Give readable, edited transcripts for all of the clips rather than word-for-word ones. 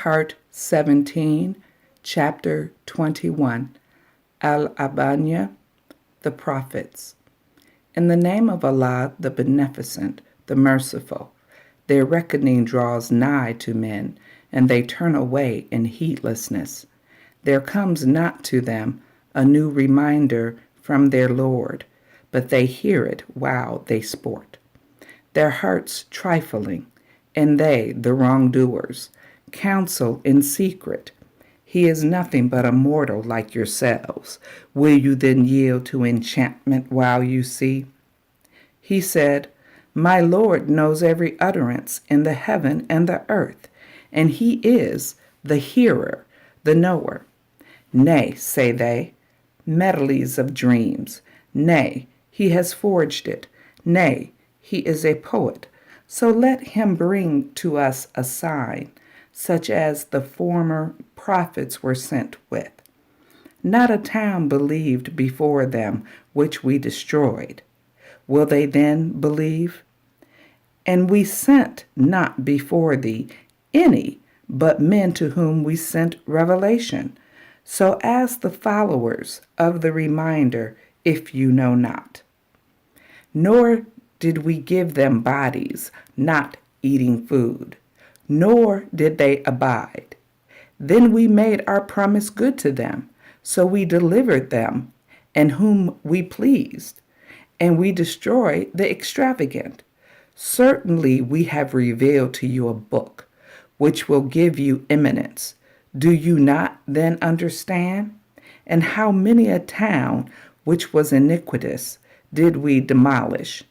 Part 17, Chapter 21, Al-Abanya, the Prophets. In the name of Allah, the Beneficent, the Merciful, their reckoning draws nigh to men, and they turn away in heedlessness. There comes not to them a new reminder from their Lord, but they hear it while they sport. Their hearts trifling, and they, the wrongdoers, counsel in secret. He is nothing but a mortal like yourselves. Will you then yield to enchantment while you see? He said, My Lord knows every utterance in the heaven and the earth, and he is the hearer, the knower. Nay, say they, medleys of dreams. Nay, he has forged it. Nay, he is a poet. So let him bring to us a sign, such as the former prophets were sent with. Not a town believed before them which we destroyed. Will they then believe? And we sent not before thee any but men to whom we sent revelation, so as the followers of the reminder, if you know not. Nor did we give them bodies, not eating food, nor did they abide. Then we made our promise good to them, so we delivered them, and whom we pleased, and we destroyed the extravagant. Certainly we have revealed to you a book, which will give you eminence. Do you not then understand? And how many a town which was iniquitous did we demolish,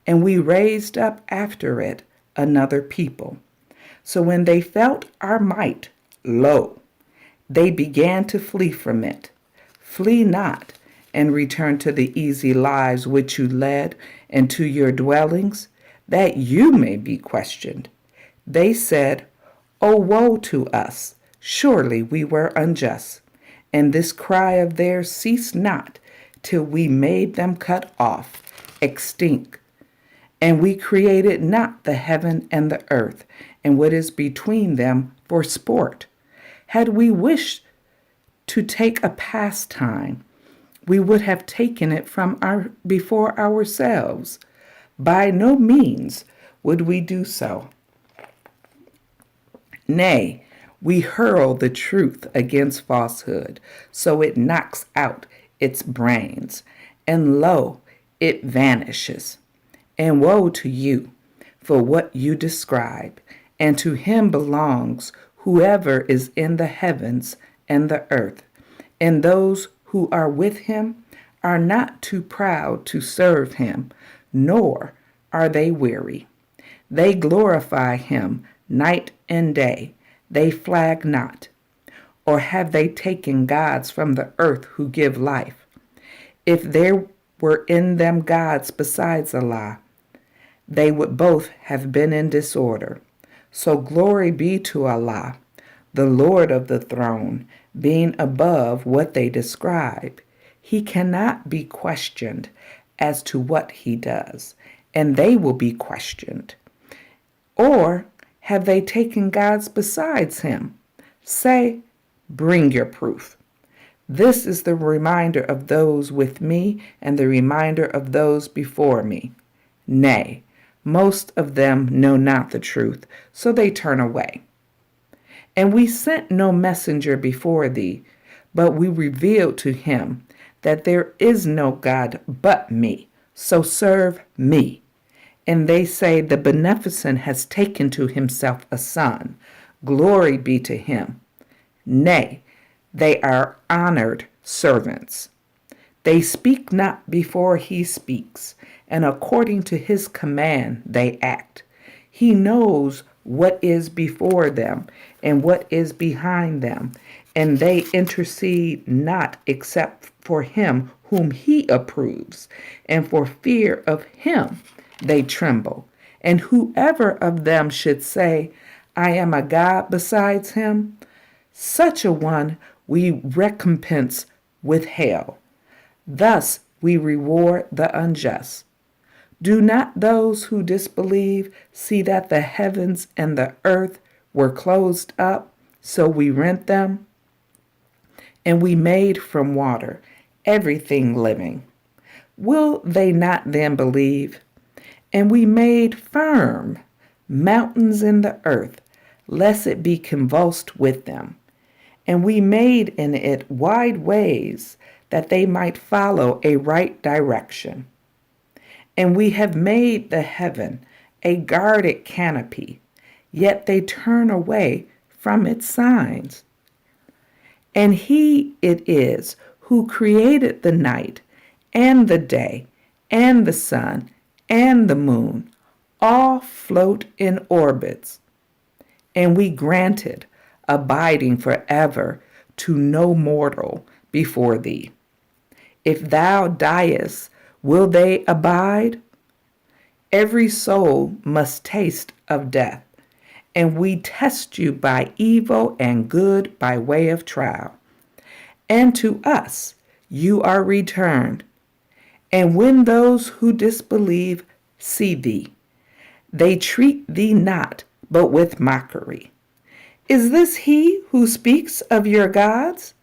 and we raised up after it another people. So when they felt our might, lo, they began to flee from it. Flee not, and return to the easy lives which you led, and to your dwellings, that you may be questioned. They said, O woe to us! Surely we were unjust. And this cry of theirs ceased not, till we made them cut off, extinct. And we created not the heaven and the earth, and what is between them for sport. Had we wished to take a pastime, we would have taken it from before ourselves. By no means would we do so. Nay, we hurl the truth against falsehood, so it knocks out its brains, and lo, it vanishes. And woe to you for what you describe, and to him belongs whoever is in the heavens and the earth, and those who are with him are not too proud to serve him, nor are they weary. They glorify him night and day, they flag not. Or have they taken gods from the earth who give life? If there were in them gods besides Allah, they would both have been in disorder. So glory be to Allah, the Lord of the throne, being above what they describe. He cannot be questioned as to what he does, and they will be questioned. Or have they taken gods besides him? Say, bring your proof. This is the reminder of those with me and the reminder of those before me. Nay, most of them know not the truth, so they turn away. And we sent no messenger before thee, but we revealed to him that there is no God but me, so serve me. And they say the Beneficent has taken to himself a son. Glory be to him. Nay, they are honored servants. They speak not before he speaks, and according to his command they act. He knows what is before them and what is behind them, and they intercede not except for him whom he approves, and for fear of him they tremble. And whoever of them should say, I am a god besides him, such a one we recompense with hell. Thus we reward the unjust. Do not those who disbelieve see that the heavens and the earth were closed up, So we rent them, and we made from water everything living. Will they not then believe? And we made firm mountains in the earth, lest it be convulsed with them. And we made in it wide ways, that they might follow a right direction. And we have made the heaven a guarded canopy, yet they turn away from its signs. And he it is who created the night and the day and the sun and the moon, all float in orbits. And we granted abiding forever to no mortal before thee. If thou diest, will they abide? Every soul must taste of death, and we test you by evil and good by way of trial. And to us you are returned. And when those who disbelieve see thee, they treat thee not, but with mockery. Is this he who speaks of your gods?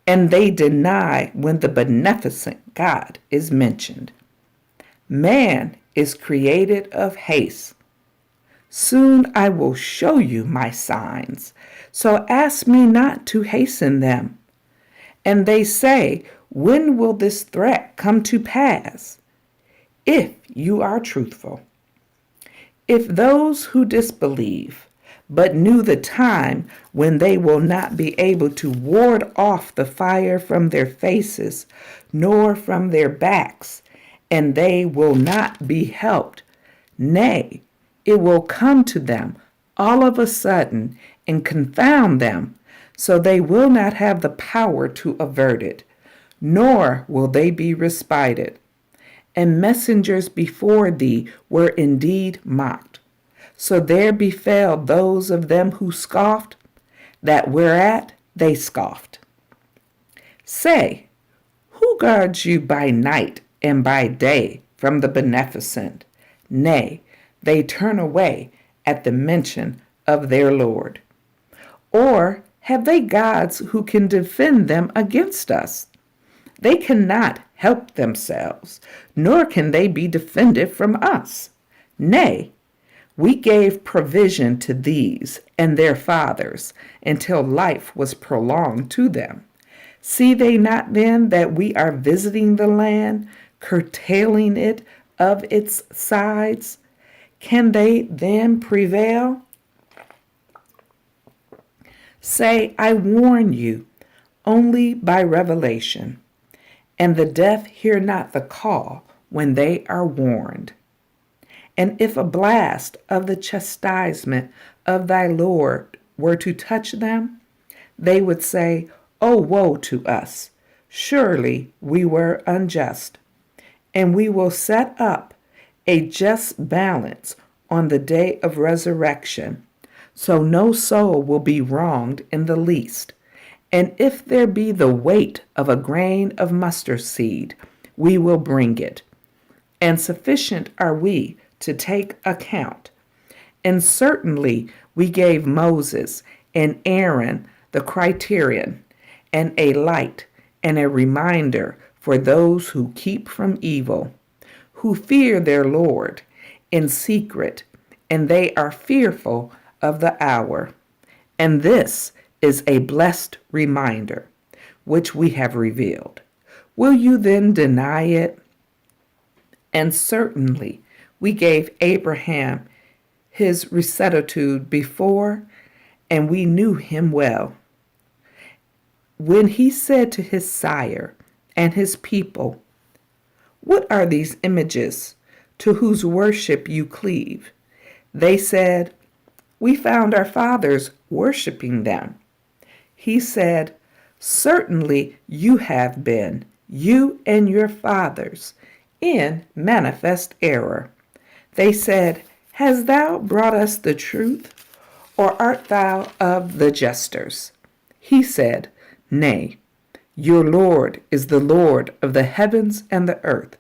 And they deny when the beneficent God is mentioned. Man is created of haste. Soon I will show you my signs, so ask me not to hasten them. And they say, when will this threat come to pass? If you are truthful. If those who disbelieve, but knew the time when they will not be able to ward off the fire from their faces, nor from their backs, and they will not be helped. Nay, it will come to them all of a sudden and confound them, so they will not have the power to avert it, nor will they be respited. And messengers before thee were indeed mocked. So there befell those of them who scoffed, that whereat they scoffed. Say, who guards you by night and by day from the beneficent? Nay, they turn away at the mention of their Lord. Or have they gods who can defend them against us? They cannot help themselves, nor can they be defended from us. Nay, we gave provision to these and their fathers until life was prolonged to them. See they not then that we are visiting the land, curtailing it of its sides? Can they then prevail? Say, I warn you, only by revelation, and the deaf hear not the call when they are warned. And if a blast of the chastisement of thy Lord were to touch them, they would say, Oh, woe to us! Surely we were unjust. And we will set up a just balance on the day of resurrection, so no soul will be wronged in the least. And if there be the weight of a grain of mustard seed, we will bring it. And sufficient are we to take account. And certainly we gave Moses and Aaron the criterion and a light and a reminder for those who keep from evil, who fear their Lord in secret, and they are fearful of the hour. And this is a blessed reminder, which we have revealed. Will you then deny it? And certainly we gave Abraham his rectitude before, and we knew him well. When he said to his sire and his people, What are these images to whose worship you cleave? They said, We found our fathers worshiping them. He said, Certainly you have been, you and your fathers, in manifest error. They said, Hast thou brought us the truth, or art thou of the jesters? He said, Nay, your Lord is the Lord of the heavens and the earth,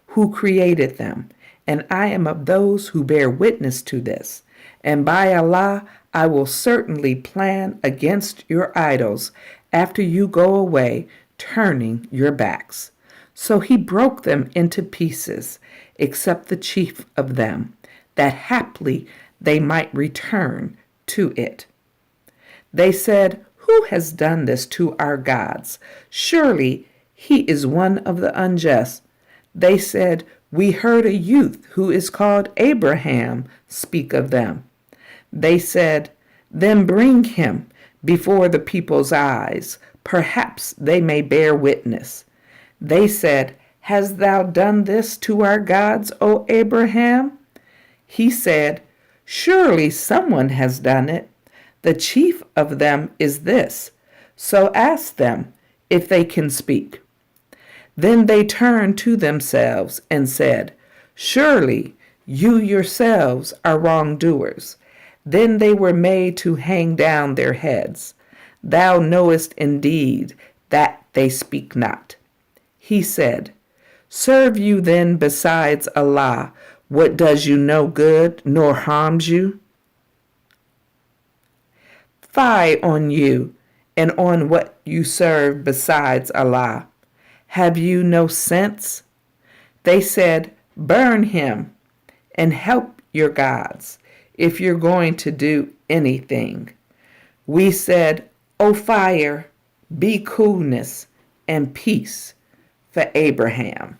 who created them, and I am of those who bear witness to this, and by Allah I will certainly plan against your idols after you go away, turning your backs. So he broke them into pieces, except the chief of them, that haply they might return to it. They said, Who has done this to our gods? Surely he is one of the unjust. They said, We heard a youth who is called Abraham speak of them. They said, Then bring him before the people's eyes. Perhaps they may bear witness. They said, Hast thou done this to our gods, O Abraham? He said, Surely someone has done it. The chief of them is this. So ask them if they can speak. Then they turned to themselves and said, Surely you yourselves are wrongdoers. Then they were made to hang down their heads. Thou knowest indeed that they speak not. He said, Serve you then besides Allah what does you no good nor harms you? Fie on you and on what you serve besides Allah. Have you no sense? They said, Burn him and help your gods if you're going to do anything. We said, O fire, be coolness and peace for Abraham.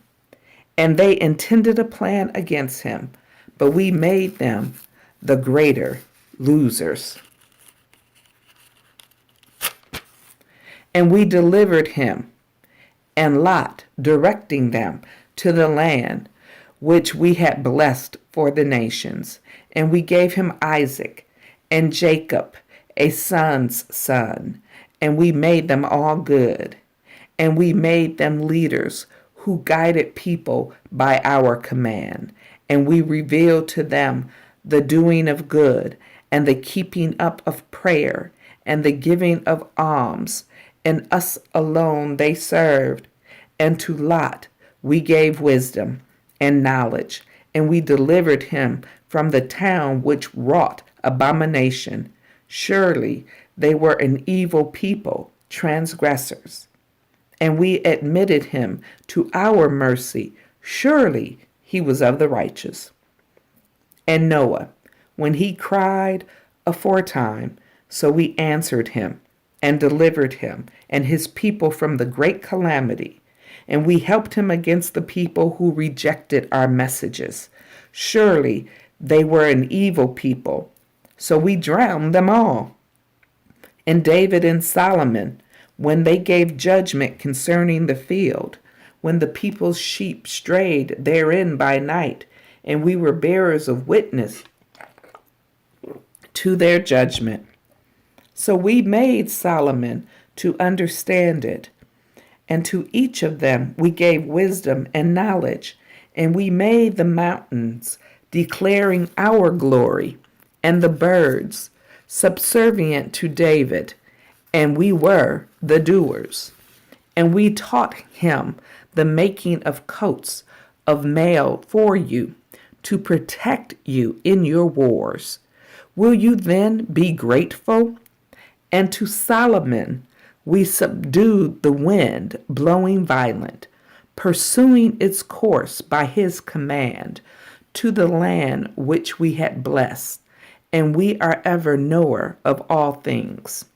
And they intended a plan against him, but we made them the greater losers. And we delivered him and Lot, directing them to the land which we had blessed for the nations. And we gave him Isaac and Jacob, a son's son, and we made them all good. And we made them leaders who guided people by our command. And we revealed to them the doing of good and the keeping up of prayer and the giving of alms. And us alone they served. And to Lot we gave wisdom and knowledge, and we delivered him from the town which wrought abomination. Surely they were an evil people, transgressors. And we admitted him to our mercy. Surely he was of the righteous. And Noah, when he cried aforetime, so we answered him and delivered him and his people from the great calamity. And we helped him against the people who rejected our messages. Surely they were an evil people, so we drowned them all. And David and Solomon, when they gave judgment concerning the field, when the people's sheep strayed therein by night, and we were bearers of witness to their judgment. So we made Solomon to understand it. And to each of them we gave wisdom and knowledge, and we made the mountains declaring our glory, and the birds subservient to David, and we were the doers. And we taught him the making of coats of mail for you, to protect you in your wars. Will you then be grateful? And to Solomon we subdued the wind blowing violent, pursuing its course by his command, to the land which we had blessed, and we are ever knower of all things.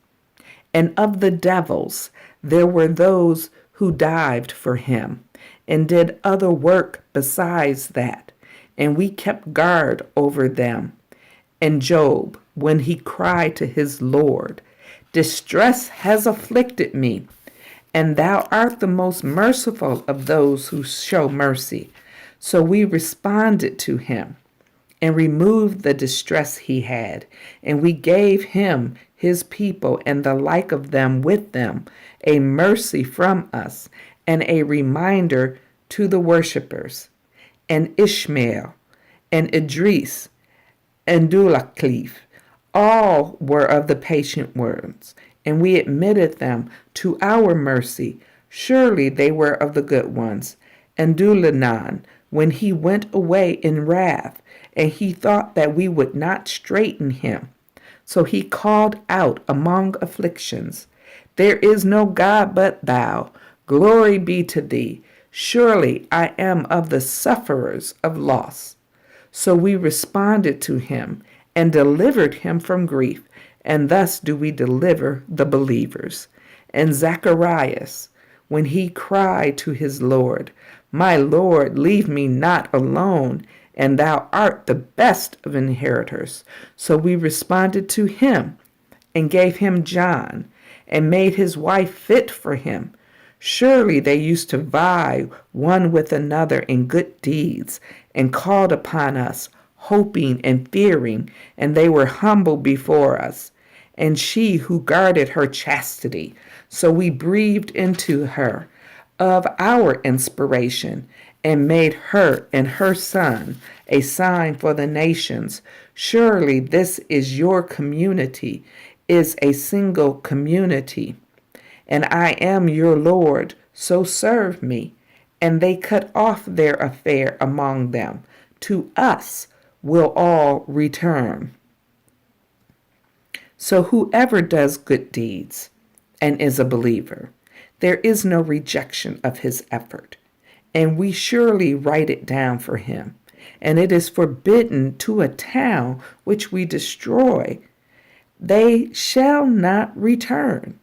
And of the devils there were those who dived for him, and did other work besides that, and we kept guard over them. And Job, when he cried to his Lord, Distress has afflicted me, and thou art the most merciful of those who show mercy. So we responded to him and removed the distress he had, and we gave him his people and the like of them with them, a mercy from us and a reminder to the worshippers. And Ishmael and Idris and Dulakleef, all were of the patient ones, and we admitted them to our mercy. Surely they were of the good ones. And Dulanan, when he went away in wrath, and he thought that we would not straighten him. So he called out among afflictions, "There is no God but thou. Glory be to thee. Surely I am of the sufferers of loss." So we responded to him and delivered him from grief, and thus do we deliver the believers. And Zacharias, when he cried to his Lord, "My Lord, leave me not alone, and thou art the best of inheritors." So we responded to him and gave him John and made his wife fit for him. Surely they used to vie one with another in good deeds and called upon us, hoping and fearing, and they were humble before us. And she who guarded her chastity, so we breathed into her of our inspiration and made her and her son a sign for the nations. Surely this is your community, is a single community. And I am your Lord, so serve me. And they cut off their affair among them. To us will all return. So whoever does good deeds and is a believer, there is no rejection of his effort. And we surely write it down for him. And it is forbidden to a town which we destroy. They shall not return.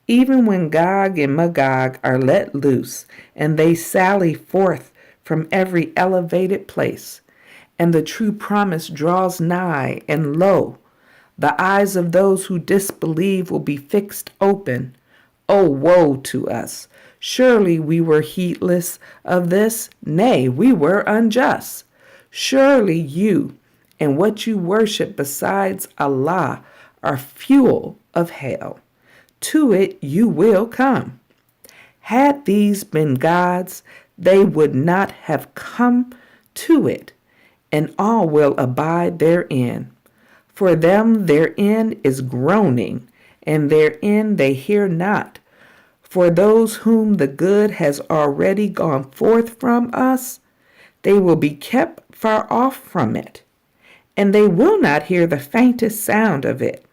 Even when Gog and Magog are let loose, and they sally forth from every elevated place, and the true promise draws nigh, and lo, the eyes of those who disbelieve will be fixed open. O woe to us! Surely we were heedless of this, nay, we were unjust. Surely you and what you worship besides Allah are fuel of hell. To it you will come. Had these been gods, they would not have come to it, and all will abide therein. For them their end is groaning, and their end they hear not. For those whom the good has already gone forth from us, they will be kept far off from it, and they will not hear the faintest sound of it,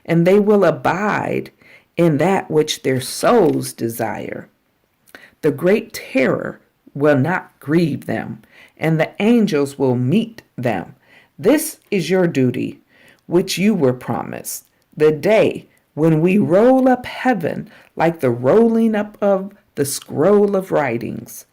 and they will abide in that which their souls desire. The great terror will not grieve them, and the angels will meet them. This is your duty, which you were promised, the day when we roll up heaven like the rolling up of the scroll of writings.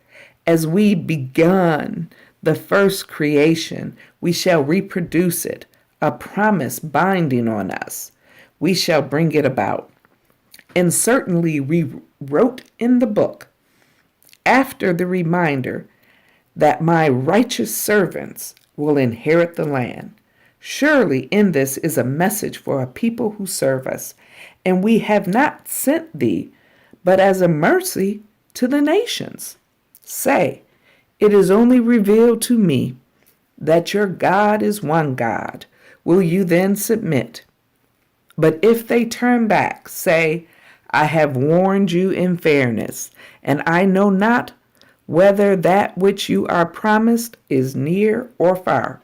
As we begun the first creation, we shall reproduce it, a promise binding on us. We shall bring it about. And certainly we wrote in the book, after the reminder, that my righteous servants will inherit the land. Surely in this is a message for a people who serve us, and we have not sent thee, but as a mercy to the nations. Say, it is only revealed to me that your God is one God. Will you then submit? But if they turn back, say, I have warned you in fairness, and I know not whether that which you are promised is near or far.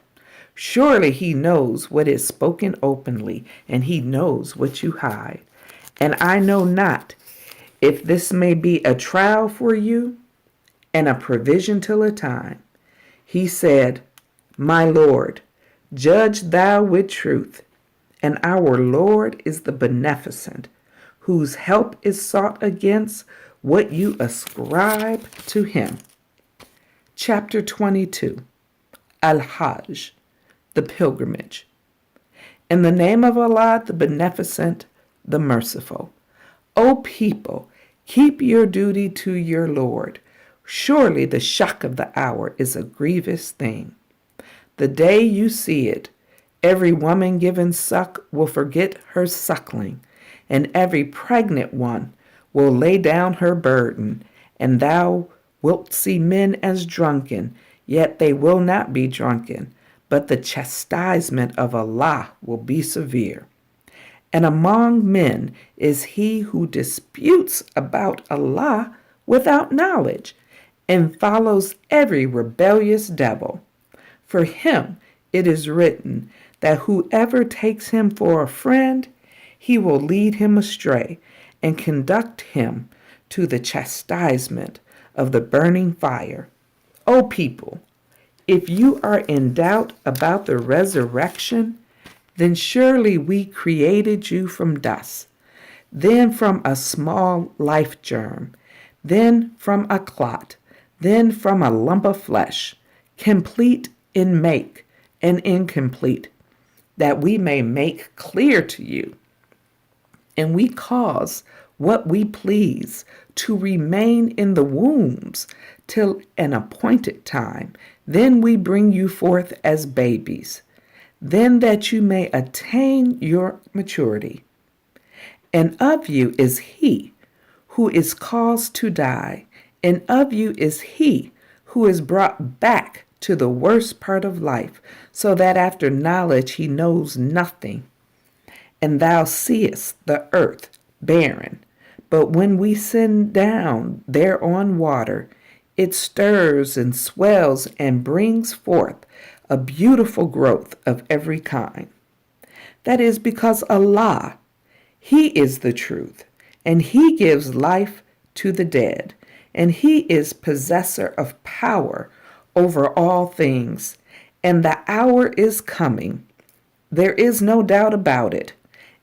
Surely he knows what is spoken openly, and he knows what you hide. And I know not if this may be a trial for you and a provision till a time. He said, My Lord, judge thou with truth, and our Lord is the beneficent, whose help is sought against what you ascribe to him. Chapter 22, Al-Hajj, the pilgrimage. In the name of Allah, the beneficent, the merciful. O people, keep your duty to your Lord. Surely the shock of the hour is a grievous thing. The day you see it, every woman given suck will forget her suckling, and every pregnant one will lay down her burden, and thou wilt see men as drunken, yet they will not be drunken, but the chastisement of Allah will be severe. And among men is he who disputes about Allah without knowledge, and follows every rebellious devil. For him it is written that whoever takes him for a friend, he will lead him astray and conduct him to the chastisement of the burning fire. O people, if you are in doubt about the resurrection, then surely we created you from dust, then from a small life germ, then from a clot, then from a lump of flesh, complete in make and incomplete, that we may make clear to you. And we cause what we please to remain in the wombs till an appointed time. Then we bring you forth as babies, then that you may attain your maturity. And of you is he who is caused to die, and of you is he who is brought back to the worst part of life, so that after knowledge he knows nothing. And thou seest the earth barren, but when we send down thereon water, it stirs and swells and brings forth a beautiful growth of every kind. That is because Allah, He is the truth, and He gives life to the dead, and He is possessor of power over all things, and the hour is coming. There is no doubt about it,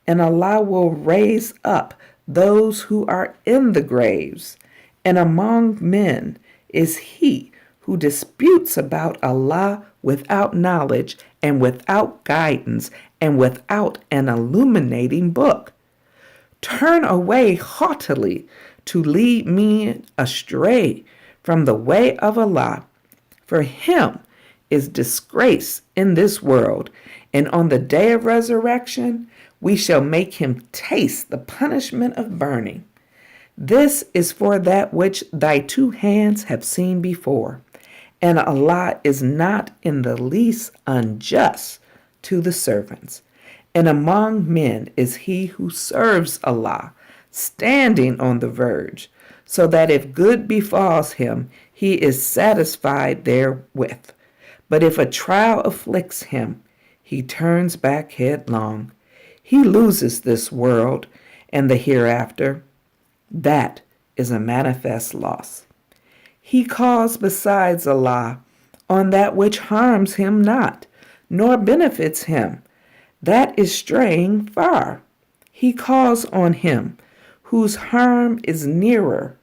and Allah will raise up those who are in the graves, and among men is he who disputes about Allah without knowledge and without guidance and without an illuminating book. Turn away haughtily to lead me astray from the way of Allah. For him is disgrace in this world, and on the day of resurrection we shall make him taste the punishment of burning. This is for that which thy two hands have seen before, and Allah is not in the least unjust to the servants. And among men is he who serves Allah, standing on the verge, so that if good befalls him, he is satisfied therewith. But if a trial afflicts him, he turns back headlong. He loses this world and the hereafter. That is a manifest loss. He calls besides Allah on that which harms him not, nor benefits him. That is straying far. He calls on him whose harm is nearer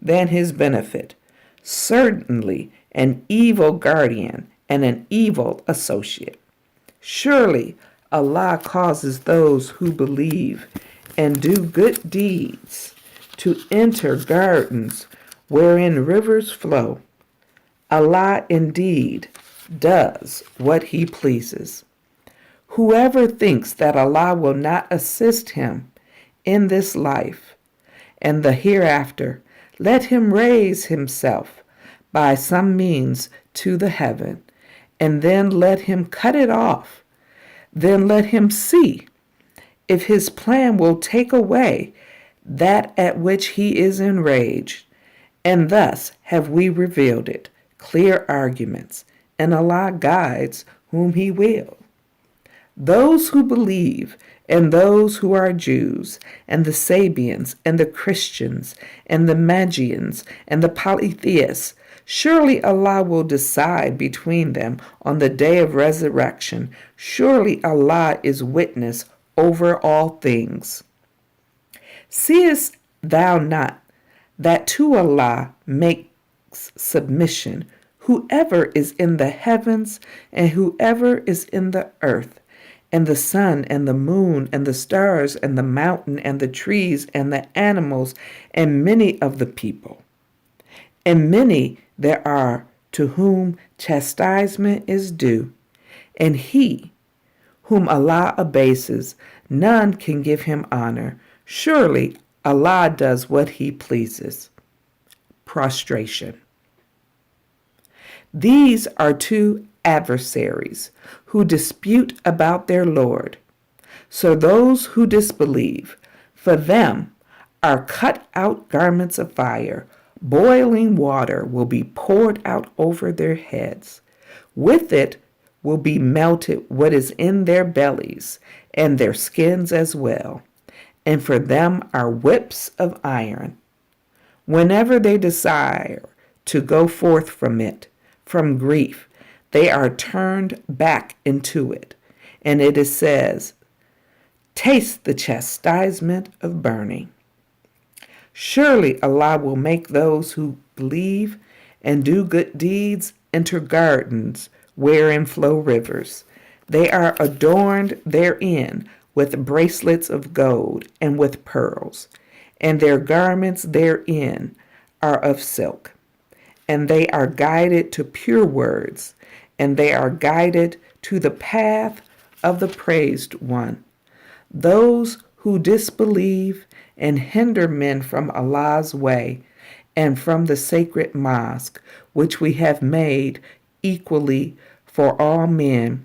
than his benefit, certainly an evil guardian and an evil associate. Surely Allah causes those who believe and do good deeds to enter gardens wherein rivers flow. Allah indeed does what he pleases. Whoever thinks that Allah will not assist him in this life and the hereafter, let him raise himself by some means to the heaven, and then let him cut it off. Then let him see if his plan will take away that at which he is enraged. And thus have we revealed it, clear arguments, and Allah guides whom he will. Those who believe, and those who are Jews, and the Sabians, and the Christians, and the Magians, and the polytheists, surely Allah will decide between them on the day of resurrection. Surely Allah is witness over all things. Seest thou not that to Allah makes submission whoever is in the heavens and whoever is in the earth, and the sun and the moon and the stars and the mountain and the trees and the animals and many of the people? And many there are to whom chastisement is due, and he whom Allah abases, none can give him honor. Surely Allah does what he pleases. Prostration. These are two adversaries who dispute about their Lord. So those who disbelieve, for them are cut out garments of fire. Boiling water will be poured out over their heads. With it will be melted what is in their bellies, and their skins as well. And for them are whips of iron. Whenever they desire to go forth from it, from grief, they are turned back into it. And it is says, taste the chastisement of burning. Surely Allah will make those who believe and do good deeds enter gardens wherein flow rivers. They are adorned therein with bracelets of gold and with pearls, and their garments therein are of silk. And they are guided to pure words, and they are guided to the path of the praised one. Those who disbelieve and hinder men from Allah's way and from the sacred mosque, which we have made equally for all men,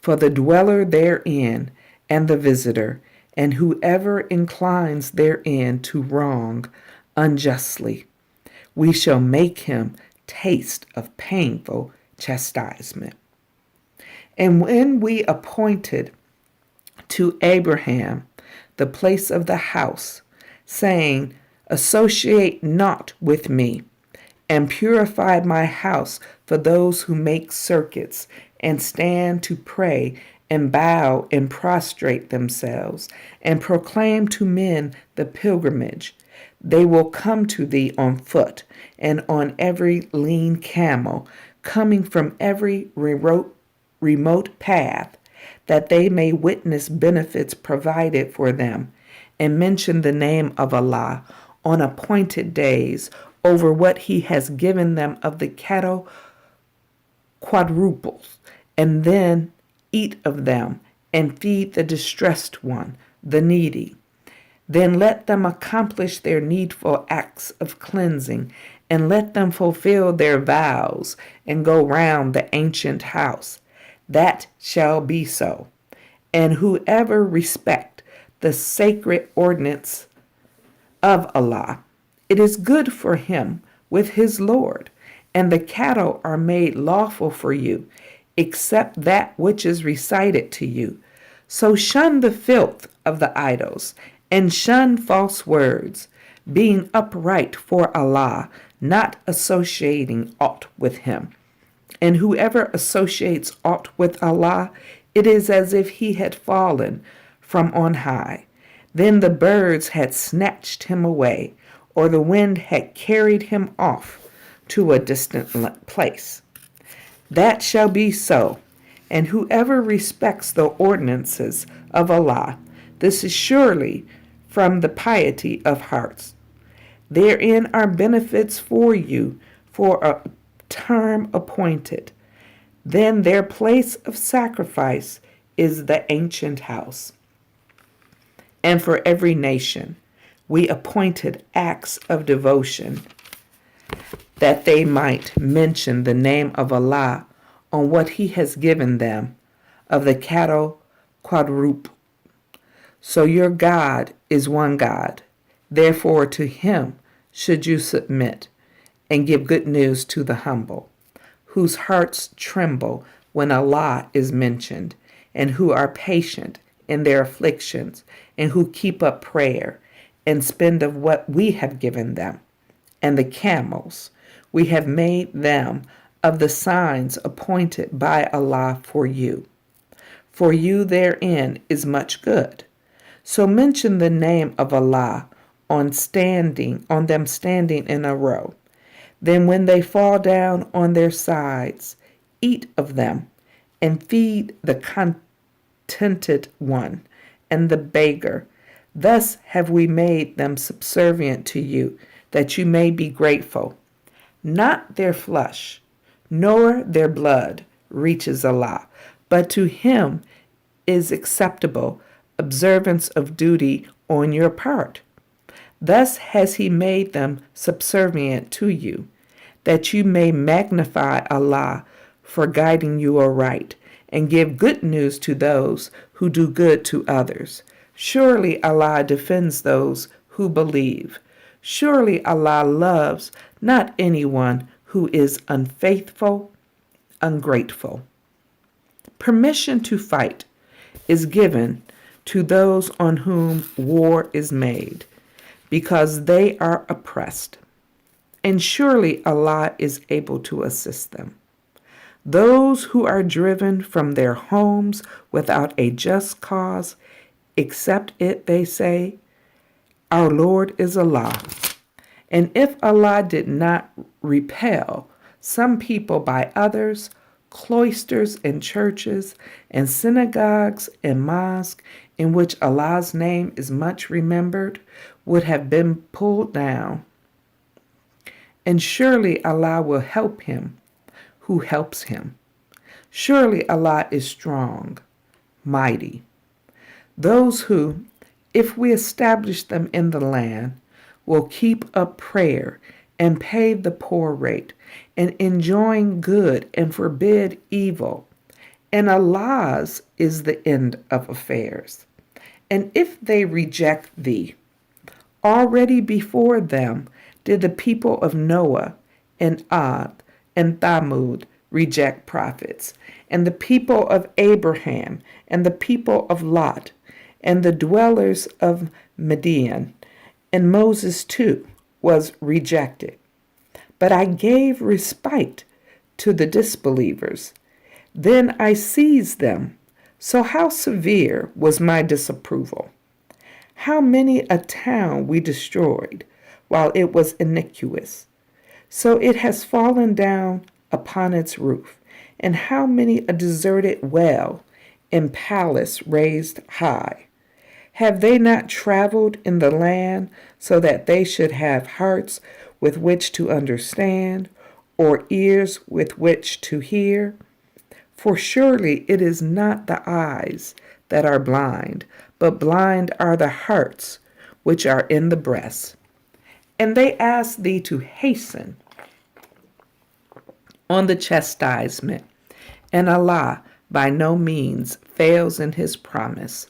for the dweller therein and the visitor, and whoever inclines therein to wrong unjustly, we shall make him taste of painful chastisement. And when we appointed to Abraham the place of the house, saying, associate not with me, and purified my house for those who make circuits and stand to pray and bow and prostrate themselves and proclaim to men the pilgrimage. They will come to thee on foot and on every lean camel, coming from every remote path, that they may witness benefits provided for them and mention the name of Allah on appointed days over what he has given them of the cattle quadruples, and then eat of them and feed the distressed one, the needy. Then let them accomplish their needful acts of cleansing, and let them fulfill their vows and go round the ancient house. That shall be so. And whoever respect the sacred ordinance of Allah, it is good for him with his Lord, and the cattle are made lawful for you, except that which is recited to you. So shun the filth of the idols, and shun false words, being upright for Allah, not associating aught with him. And whoever associates aught with Allah, it is as if he had fallen from on high. Then the birds had snatched him away, or the wind had carried him off to a distant place. That shall be so. And whoever respects the ordinances of Allah, this is surely from the piety of hearts. Therein are benefits for you for a term appointed. Then their place of sacrifice is the ancient house. And for every nation we appointed acts of devotion, that they might mention the name of Allah on what he has given them of the cattle quadruple. So your God is one God. Therefore to him should you submit, and give good news to the humble, whose hearts tremble when Allah is mentioned, and who are patient in their afflictions, and who keep up prayer, and spend of what we have given them. And the camels, we have made them of the signs appointed by Allah for you. For you therein is much good. So mention the name of Allah on them standing in a row. Then when they fall down on their sides, eat of them, and feed the contented one and the beggar. Thus have we made them subservient to you, that you may be grateful. Not their flesh, nor their blood reaches Allah, but to him is acceptable observance of duty on your part. Thus has he made them subservient to you, that you may magnify Allah for guiding you aright, and give good news to those who do good to others. Surely Allah defends those who believe. Surely Allah loves not anyone who is unfaithful, ungrateful. Permission to fight is given to those on whom war is made, because they are oppressed. And surely Allah is able to assist them. Those who are driven from their homes without a just cause, except it, they say, our Lord is Allah. And if Allah did not repel some people by others, cloisters and churches and synagogues and mosques in which Allah's name is much remembered would have been pulled down. And surely Allah will help him who helps him. Surely Allah is strong, mighty. Those who, if we establish them in the land, will keep up prayer and pay the poor rate and enjoin good and forbid evil. And Allah's is the end of affairs. And if they reject thee, already before them did the people of Noah and Ad and Thamud reject prophets, and the people of Abraham and the people of Lot and the dwellers of Midian, and Moses too was rejected. But I gave respite to the disbelievers. Then I seized them. So how severe was my disapproval? How many a town we destroyed while it was iniquitous. So it has fallen down upon its roof. And how many a deserted well and palace raised high. Have they not traveled in the land so that they should have hearts with which to understand, or ears with which to hear? For surely it is not the eyes that are blind, but blind are the hearts which are in the breast. And they ask thee to hasten on the chastisement, and Allah by no means fails in his promise.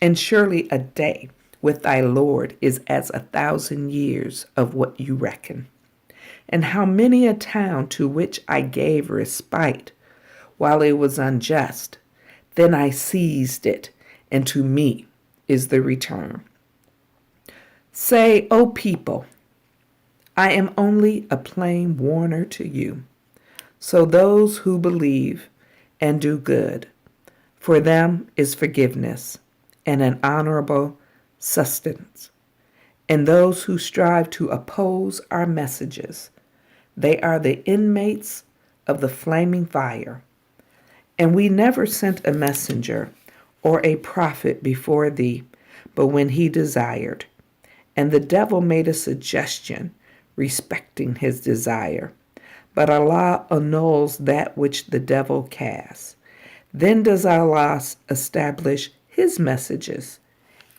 And surely a day with thy Lord is as 1,000 years of what you reckon. And how many a town to which I gave respite while it was unjust, then I seized it, and to me is the return. Say, O people, I am only a plain warner to you. So those who believe and do good, for them is forgiveness and an honorable sustenance. And those who strive to oppose our messages, they are the inmates of the flaming fire. And we never sent a messenger or a prophet before thee, but when he desired. And the devil made a suggestion respecting his desire. But Allah annuls that which the devil casts. Then does Allah establish his messages.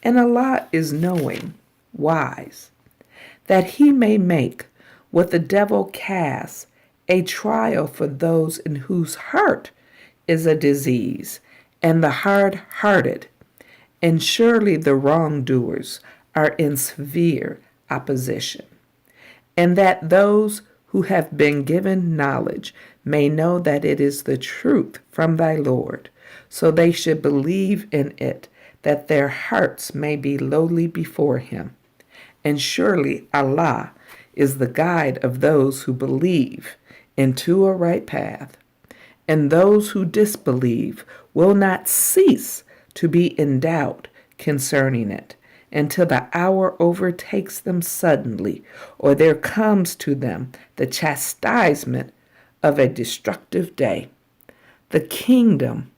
And Allah is knowing, wise, that he may make what the devil casts a trial for those in whose heart is a disease, and the hard-hearted. And surely the wrongdoers are in severe opposition. And that those who have been given knowledge may know that it is the truth from thy Lord, so they should believe in it, that their hearts may be lowly before him. And surely Allah is the guide of those who believe into a right path. And those who disbelieve will not cease to be in doubt concerning it, until the hour overtakes them suddenly, or there comes to them the chastisement of a destructive day. The kingdom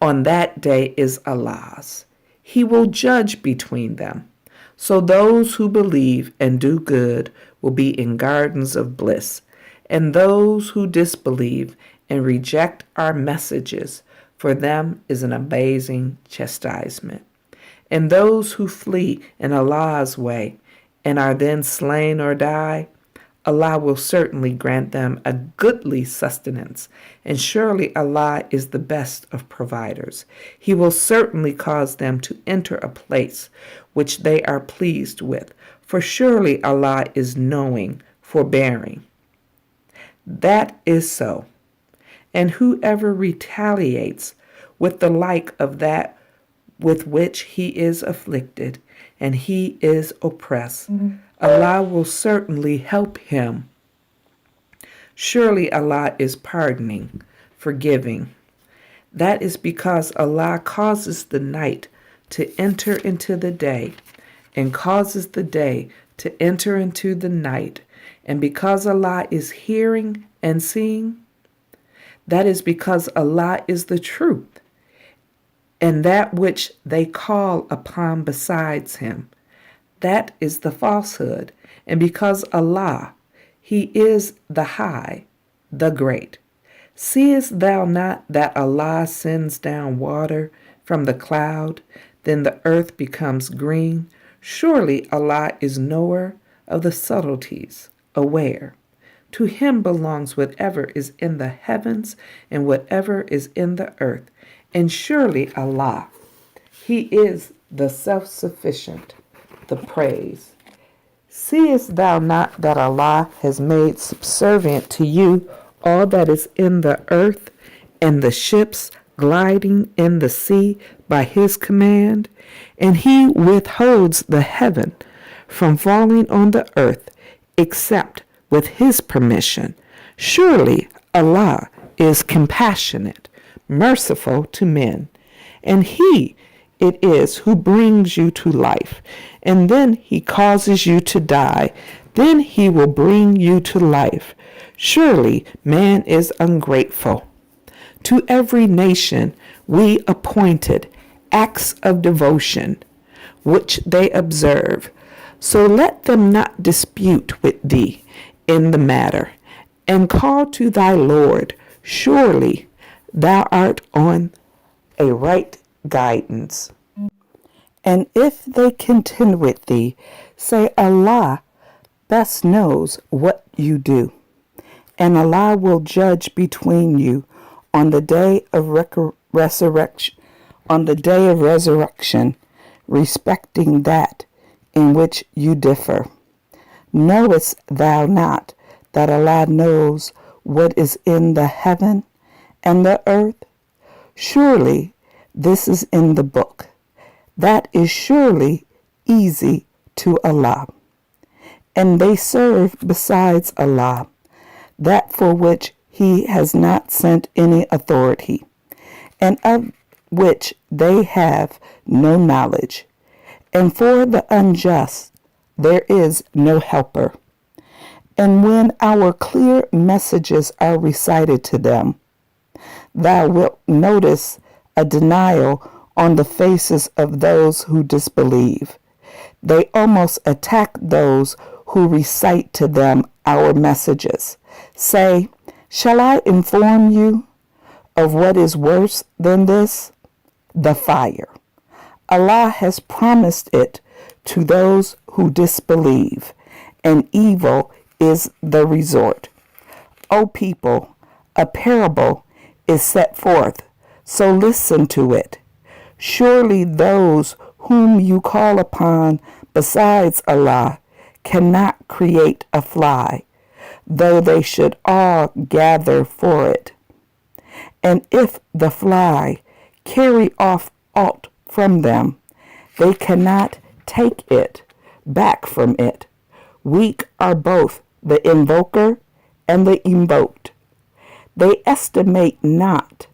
on that day is Allah's. He will judge between them. So those who believe and do good will be in gardens of bliss, and those who disbelieve and reject our messages, for them is an amazing chastisement. And those who flee in Allah's way and are then slain or die, Allah will certainly grant them a goodly sustenance, and surely Allah is the best of providers. He will certainly cause them to enter a place which they are pleased with, for surely Allah is knowing, forbearing. That is so. and whoever retaliates with the like of that with which he is afflicted, and he is oppressed, Allah will certainly help him. Surely Allah is pardoning, forgiving. That is because Allah causes the night to enter into the day, and causes the day to enter into the night, and because Allah is hearing and seeing, that is because Allah is the truth, and that which they call upon besides him, that is the falsehood, and because Allah, he is the high, the great. Seest thou not that Allah sends down water from the cloud, then the earth becomes green? Surely Allah is knower of the subtleties, aware. To him belongs whatever is in the heavens and whatever is in the earth. And surely Allah, he is the self-sufficient, the praise. Seest thou not that Allah has made subservient to you all that is in the earth, and the ships gliding in the sea by his command? And he withholds the heaven from falling on the earth, except with his permission. Surely Allah is compassionate, merciful to men, and he it is who brings you to life, and then he causes you to die, then he will bring you to life. Surely man is ungrateful. To every nation we appointed acts of devotion, which they observe. So let them not dispute with thee in the matter, and call to thy Lord. Surely thou art on a right guidance. And if they contend with thee, say, Allah best knows what you do, and Allah will judge between you on the day of resurrection, respecting that in which you differ. Knowest thou not that Allah knows what is in the heaven and the earth? Surely this is in the book. That is surely easy to Allah. And they serve besides Allah that for which he has not sent any authority, and of which they have no knowledge. And for the unjust there is no helper. And when our clear messages are recited to them, thou wilt notice a denial on the faces of those who disbelieve. They almost attack those who recite to them our messages. Say, shall I inform you of what is worse than this? The fire. Allah has promised it to those who disbelieve, and evil is the resort. O people, a parable is set forth, so listen to it. Surely those whom you call upon besides Allah cannot create a fly, though they should all gather for it. And if the fly carry off aught from them, they cannot take it back from it. Weak are both the invoker and the invoked. They estimate not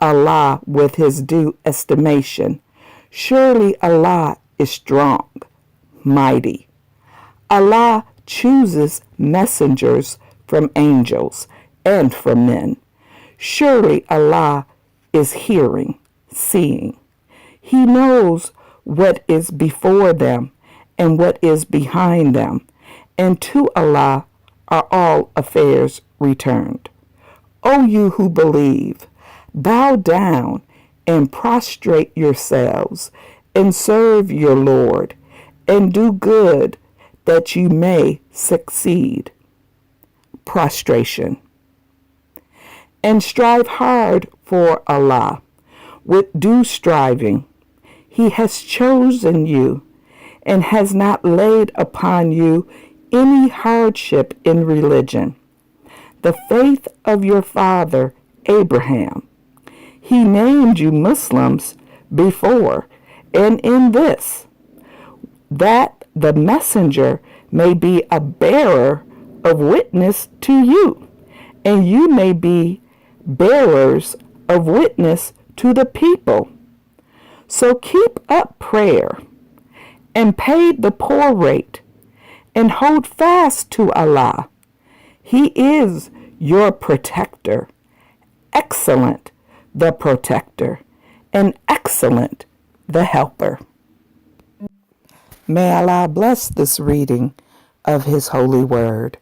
Allah with his due estimation. Surely Allah is strong, mighty. Allah chooses messengers from angels and from men. Surely Allah is hearing, seeing. He knows what is before them and what is behind them, and to Allah are all affairs returned. O you who believe, bow down and prostrate yourselves and serve your Lord, and do good that you may succeed. Prostration. And strive hard for Allah with due striving. He has chosen you and has not laid upon you any hardship in religion. The faith of your father Abraham. He named you Muslims before, and in this, that the messenger may be a bearer of witness to you, and you may be bearers of witness to the people. So keep up prayer, and pay the poor rate, and hold fast to Allah. He is your protector, excellent the protector, and excellent the helper. May Allah bless this reading of His holy word.